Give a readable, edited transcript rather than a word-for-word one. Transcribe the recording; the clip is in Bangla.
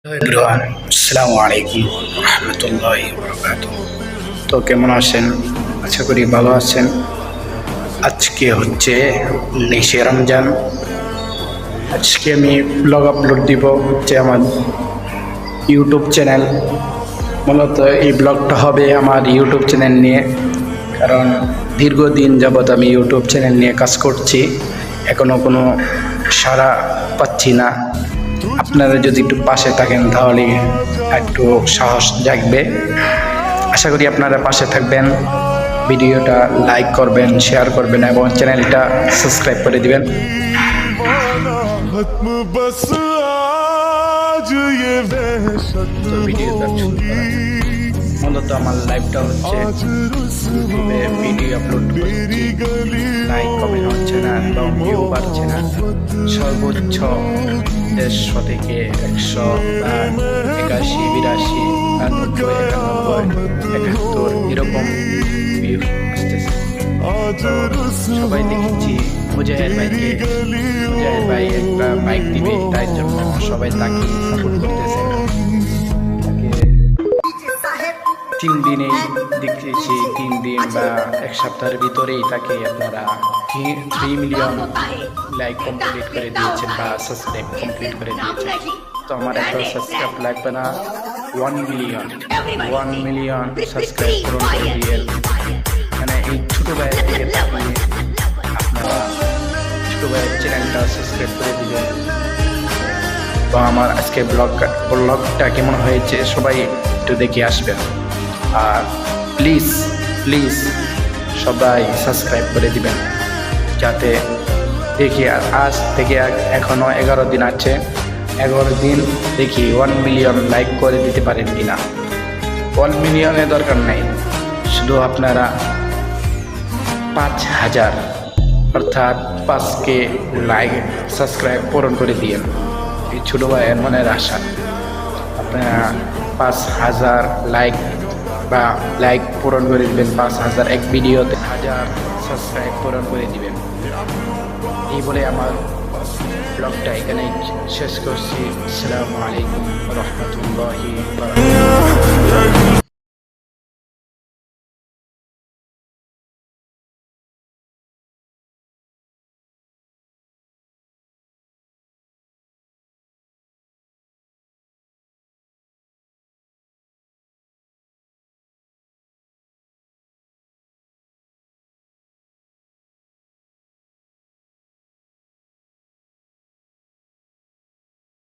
হ্যালো এভরিওয়ান, আসসালামু আলাইকুম রহমতুল্লাহি বারাকাতুহু। তো কেমন আছেন? আশা করি ভালো আছেন। আজকে হচ্ছে 19শে রমজান। আজকে আমি ব্লগ আপলোড দিব হচ্ছে আমার ইউটিউব চ্যানেল। মূলত এই ব্লগটা হবে আমার ইউটিউব চ্যানেল নিয়ে, কারণ দীর্ঘদিন যাবৎ আমি ইউটিউব চ্যানেল নিয়ে কাজ করছি, এখনও কোনো সাড়া পাচ্ছি না। আপনারা যদি একটু পাশে থাকেন তাহলে একটু সাহস জাগবে। আশা করি আপনারা পাশে থাকবেন, ভিডিওটা লাইক করবেন, শেয়ার করবেন এবং চ্যানেলটা সাবস্ক্রাইব করে দিবেন। তো ভিডিওটা শুরু করা যাক। মূলত আমার লাইভটা হচ্ছে ইউটিউবে ভিডিও আপলোড করছি, লাইক কমেন্ট হচ্ছে না এবং ভিউ বাড়ছে না। সর্বোচ্চ 150 থেকে 100 বা 81, 82 বা 90, 91, 71 এরকম ভিউ আসতেছে। সবাই দেখেছি মুজাহিদ ভাই একটা বাইক দিবে, তাই জন্য সবাই তাকে সাপোর্ট করতেছে। তাকে 3 দিনেই দেখেছি, 3 দিন বা 1 সপ্তাহের ভিতরেই তাকে আপনারা 3 মিলিয়ন লাইক কমপ্লিট করে দিয়েছেন বা সাবস্ক্রাইব কমপ্লিট করে দিয়েছেন। তো আমার একটা সাবস্ক্রাইব লাগবে না, 1 মিলিয়ন সাবস্ক্রাইব পূরণ করে দিয়েন। মানে এই ছোটো ভাইয়ের দিকে তাকিয়ে আপনারা ছোটো ভাইয়ের চ্যানেলটা সাবস্ক্রাইব করে দিবেন। তো আমার আজকে ব্লগটা কেমন হয়েছে সবাই একটু দেখে আসবেন। আর প্লিজ সবাই সাবস্ক্রাইব করে দিবেন, যাতে দেখি আজ থেকে এখনও 11 দিন আছে, 11 দিন দেখি 1 মিলিয়ন লাইক করে দিতে পারেন কিনা। 1 মিলিয়নের দরকার নেই, শুধু আপনারা 5,000 অর্থাৎ 5K লাইক সাবস্ক্রাইব পূরণ করে দিয়েন। এই ছোটো ভাইয়ের মনের আশা আপনারা 5,000 লাইক পূরণ করে দিবেন। 5,000 এক ভিডিওতে 1000 সাবস্ক্রাইব পূরণ করে দিবেন। এই বলে আমার ব্লগটা এখানেই শেষ করছি। আসসালামু আলাইকুম রহমতুল্লাহি ওয়া বারাকাতুহু।